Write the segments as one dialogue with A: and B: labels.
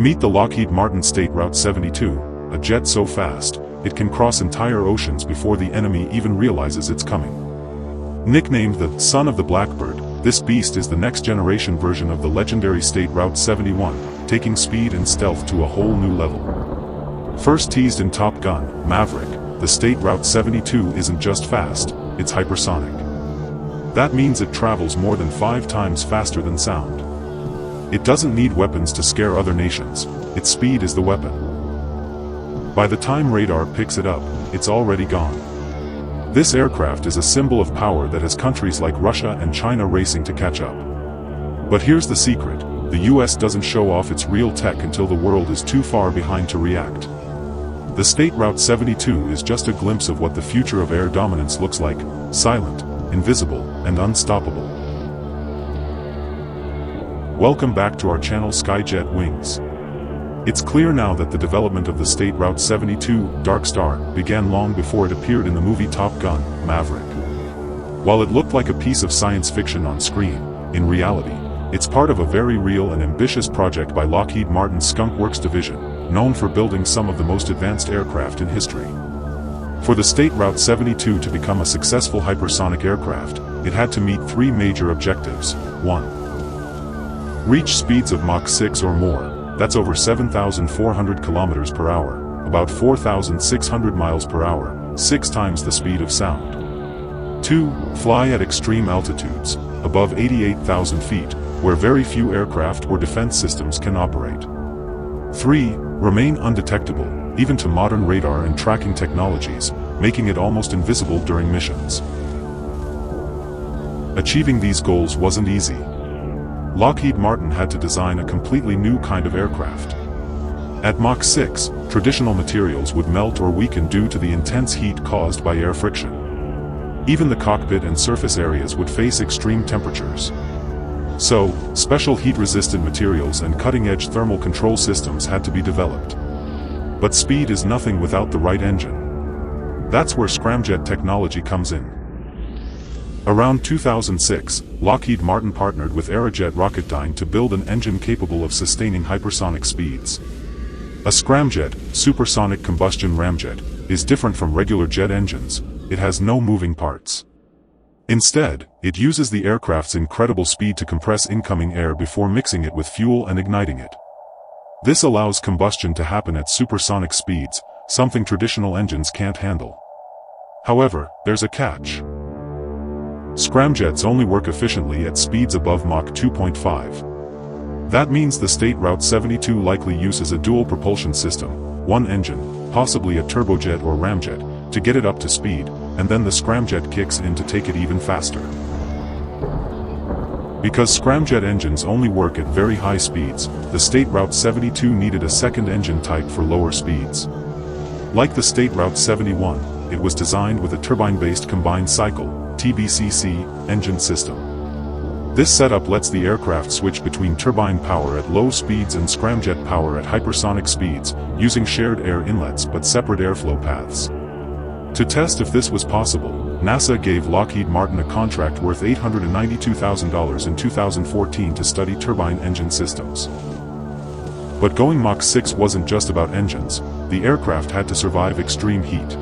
A: Meet the Lockheed Martin State Route 72, a jet so fast, it can cross entire oceans before the enemy even realizes it's coming. Nicknamed the son of the Blackbird, this beast is the next-generation version of the legendary State Route 71, taking speed and stealth to a whole new level. First teased in Top Gun: Maverick, the State Route 72 isn't just fast, it's hypersonic. That means it travels more than 5 times faster than sound. It doesn't need weapons to scare other nations, its speed is the weapon. By the time radar picks it up, it's already gone. This aircraft is a symbol of power that has countries like Russia and China racing to catch up. But here's the secret: the US doesn't show off its real tech until the world is too far behind to react. The State Route 72 is just a glimpse of what the future of air dominance looks like: silent, invisible, and unstoppable. Welcome back to our channel Skyjet Wings. It's clear now that the development of the State Route 72, Darkstar, began long before it appeared in the movie Top Gun: Maverick. While it looked like a piece of science fiction on screen, in reality, it's part of a very real and ambitious project by Lockheed Martin's Skunk Works division, known for building some of the most advanced aircraft in history. For the State Route 72 to become a successful hypersonic aircraft, it had to meet 3 major objectives. 1. Reach speeds of Mach 6 or more, that's over 7,400 kilometers per hour, about 4,600 miles per hour, 6 times the speed of sound. 2. Fly at extreme altitudes, above 88,000 feet, where very few aircraft or defense systems can operate. 3. Remain undetectable, even to modern radar and tracking technologies, making it almost invisible during missions. Achieving these goals wasn't easy. Lockheed Martin had to design a completely new kind of aircraft. At Mach 6, traditional materials would melt or weaken due to the intense heat caused by air friction. Even the cockpit and surface areas would face extreme temperatures. So, special heat-resistant materials and cutting-edge thermal control systems had to be developed. But speed is nothing without the right engine. That's where scramjet technology comes in. Around 2006, Lockheed Martin partnered with Aerojet Rocketdyne to build an engine capable of sustaining hypersonic speeds. A scramjet, supersonic combustion ramjet, is different from regular jet engines. It has no moving parts. Instead, it uses the aircraft's incredible speed to compress incoming air before mixing it with fuel and igniting it. This allows combustion to happen at supersonic speeds, something traditional engines can't handle. However, there's a catch. Scramjets only work efficiently at speeds above Mach 2.5. That means the State Route 72 likely uses a dual propulsion system, one engine, possibly a turbojet or ramjet, to get it up to speed, and then the scramjet kicks in to take it even faster. Because scramjet engines only work at very high speeds, the State Route 72 needed a second engine type for lower speeds. Like the State Route 71, it was designed with a turbine-based combined cycle (TBCC) engine system. This setup lets the aircraft switch between turbine power at low speeds and scramjet power at hypersonic speeds, using shared air inlets but separate airflow paths. To test if this was possible, NASA gave Lockheed Martin a contract worth $892,000 in 2014 to study turbine engine systems. But going Mach 6 wasn't just about engines. The aircraft had to survive extreme heat.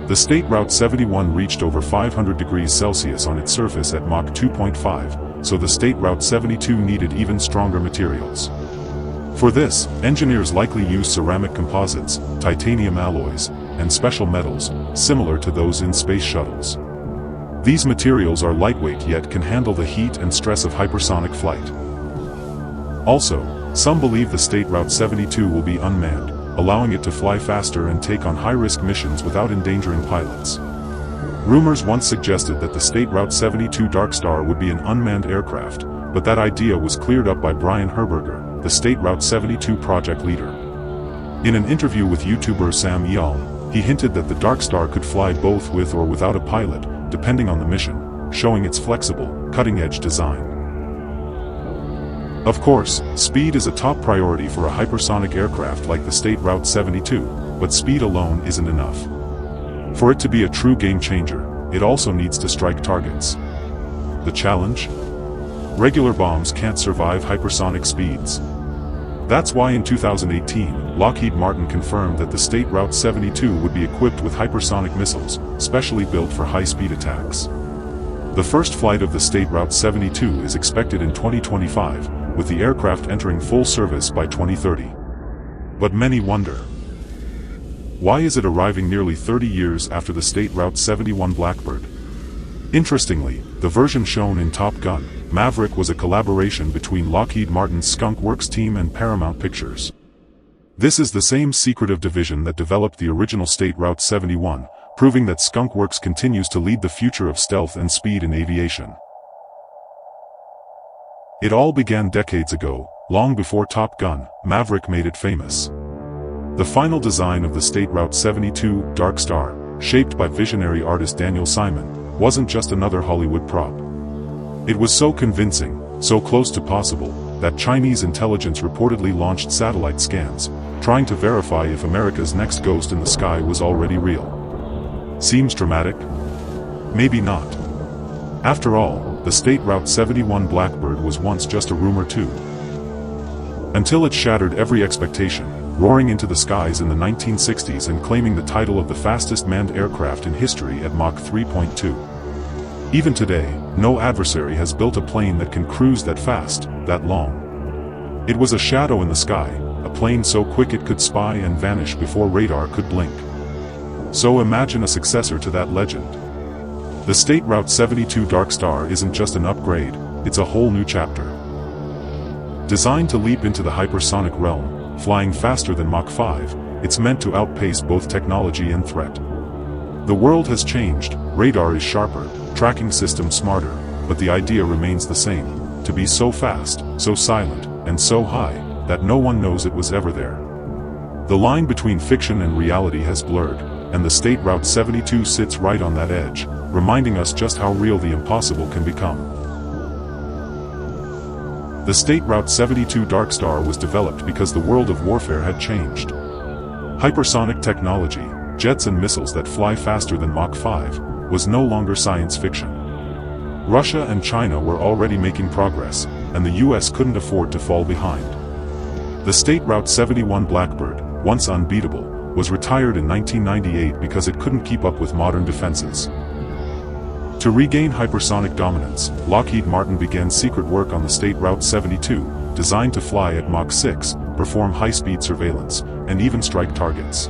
A: The State Route 71 reached over 500 degrees Celsius on its surface at Mach 2.5, so the State Route 72 needed even stronger materials. For this, engineers likely used ceramic composites, titanium alloys, and special metals, similar to those in space shuttles. These materials are lightweight yet can handle the heat and stress of hypersonic flight. Also, some believe the State Route 72 will be unmanned, allowing it to fly faster and take on high-risk missions without endangering pilots. Rumors once suggested that the State Route 72 Darkstar would be an unmanned aircraft, but that idea was cleared up by Brian Herberger, the State Route 72 project leader. In an interview with YouTuber Sam Ealm, he hinted that the Darkstar could fly both with or without a pilot, depending on the mission, showing its flexible, cutting-edge design. Of course, speed is a top priority for a hypersonic aircraft like the State Route 72, but speed alone isn't enough. For it to be a true game-changer, it also needs to strike targets. The challenge? Regular bombs can't survive hypersonic speeds. That's why in 2018, Lockheed Martin confirmed that the State Route 72 would be equipped with hypersonic missiles, specially built for high-speed attacks. The first flight of the State Route 72 is expected in 2025, with the aircraft entering full service by 2030. But many wonder, why is it arriving nearly 30 years after the State Route 71 Blackbird? Interestingly, the version shown in Top Gun: Maverick was a collaboration between Lockheed Martin's Skunk Works team and Paramount Pictures. This is the same secretive division that developed the original State Route 71, proving that Skunk Works continues to lead the future of stealth and speed in aviation. It all began decades ago, long before Top Gun: Maverick made it famous. The final design of the State Route 72, Darkstar, shaped by visionary artist Daniel Simon, wasn't just another Hollywood prop. It was so convincing, so close to possible, that Chinese intelligence reportedly launched satellite scans, trying to verify if America's next ghost in the sky was already real. Seems dramatic? Maybe not. After all, the State Route 71 Blackbird was once just a rumor too. Until it shattered every expectation, roaring into the skies in the 1960s and claiming the title of the fastest manned aircraft in history at Mach 3.2. Even today, no adversary has built a plane that can cruise that fast, that long. It was a shadow in the sky, a plane so quick it could spy and vanish before radar could blink. So imagine a successor to that legend. The State Route 72 Darkstar isn't just an upgrade, it's a whole new chapter. Designed to leap into the hypersonic realm, flying faster than Mach 5, it's meant to outpace both technology and threat. The world has changed, radar is sharper, tracking systems smarter, but the idea remains the same: to be so fast, so silent, and so high, that no one knows it was ever there. The line between fiction and reality has blurred, and the State Route 72 sits right on that edge, reminding us just how real the impossible can become. The State Route 72 Darkstar was developed because the world of warfare had changed. Hypersonic technology, jets and missiles that fly faster than Mach 5, was no longer science fiction. Russia and China were already making progress, and the US couldn't afford to fall behind. The State Route 71 Blackbird, once unbeatable, was retired in 1998 because it couldn't keep up with modern defenses. To regain hypersonic dominance, Lockheed Martin began secret work on the State Route 72, designed to fly at Mach 6, perform high-speed surveillance, and even strike targets.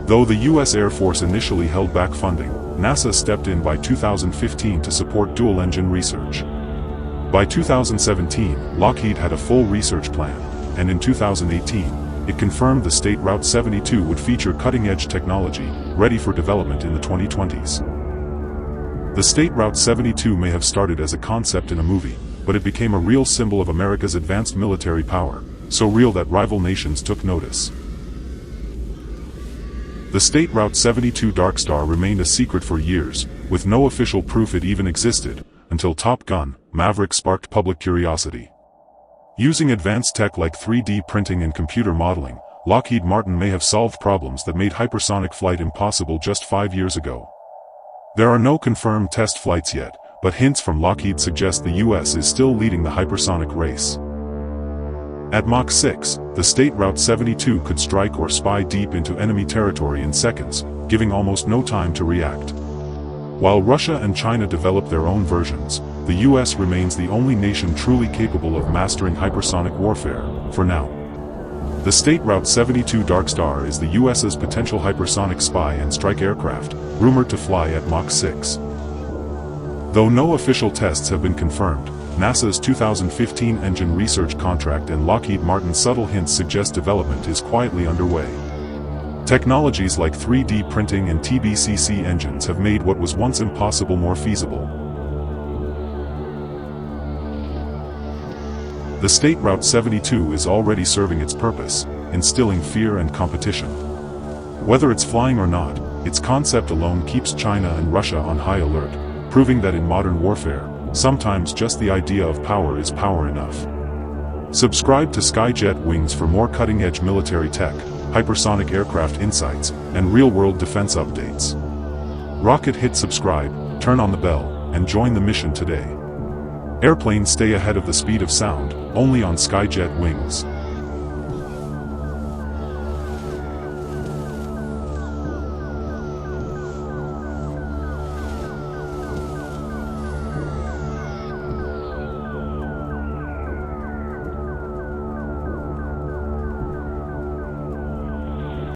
A: Though the U.S. Air Force initially held back funding, NASA stepped in by 2015 to support dual-engine research. By 2017, Lockheed had a full research plan, and in 2018, it confirmed the State Route 72 would feature cutting-edge technology, ready for development in the 2020s. The State Route 72 may have started as a concept in a movie, but it became a real symbol of America's advanced military power, so real that rival nations took notice. The State Route 72 Darkstar remained a secret for years, with no official proof it even existed, until Top Gun: Maverick sparked public curiosity. Using advanced tech like 3D printing and computer modeling, Lockheed Martin may have solved problems that made hypersonic flight impossible just 5 years ago. There are no confirmed test flights yet, but hints from Lockheed suggest the US is still leading the hypersonic race. At Mach 6, the State Route 72 could strike or spy deep into enemy territory in seconds, giving almost no time to react. While Russia and China develop their own versions, the US remains the only nation truly capable of mastering hypersonic warfare, for now. The State Route 72 Darkstar is the US's potential hypersonic spy and strike aircraft, rumored to fly at Mach 6. Though no official tests have been confirmed, NASA's 2015 engine research contract and Lockheed Martin's subtle hints suggest development is quietly underway. Technologies like 3D printing and TBCC engines have made what was once impossible more feasible. The State Route 72 is already serving its purpose, instilling fear and competition. Whether it's flying or not, its concept alone keeps China and Russia on high alert, proving that in modern warfare, sometimes just the idea of power is power enough. Subscribe to Skyjet Wings for more cutting-edge military tech, hypersonic aircraft insights, and real-world defense updates. Rocket hit subscribe, turn on the bell, and join the mission today. Airplanes stay ahead of the speed of sound, only on Skyjet Wings.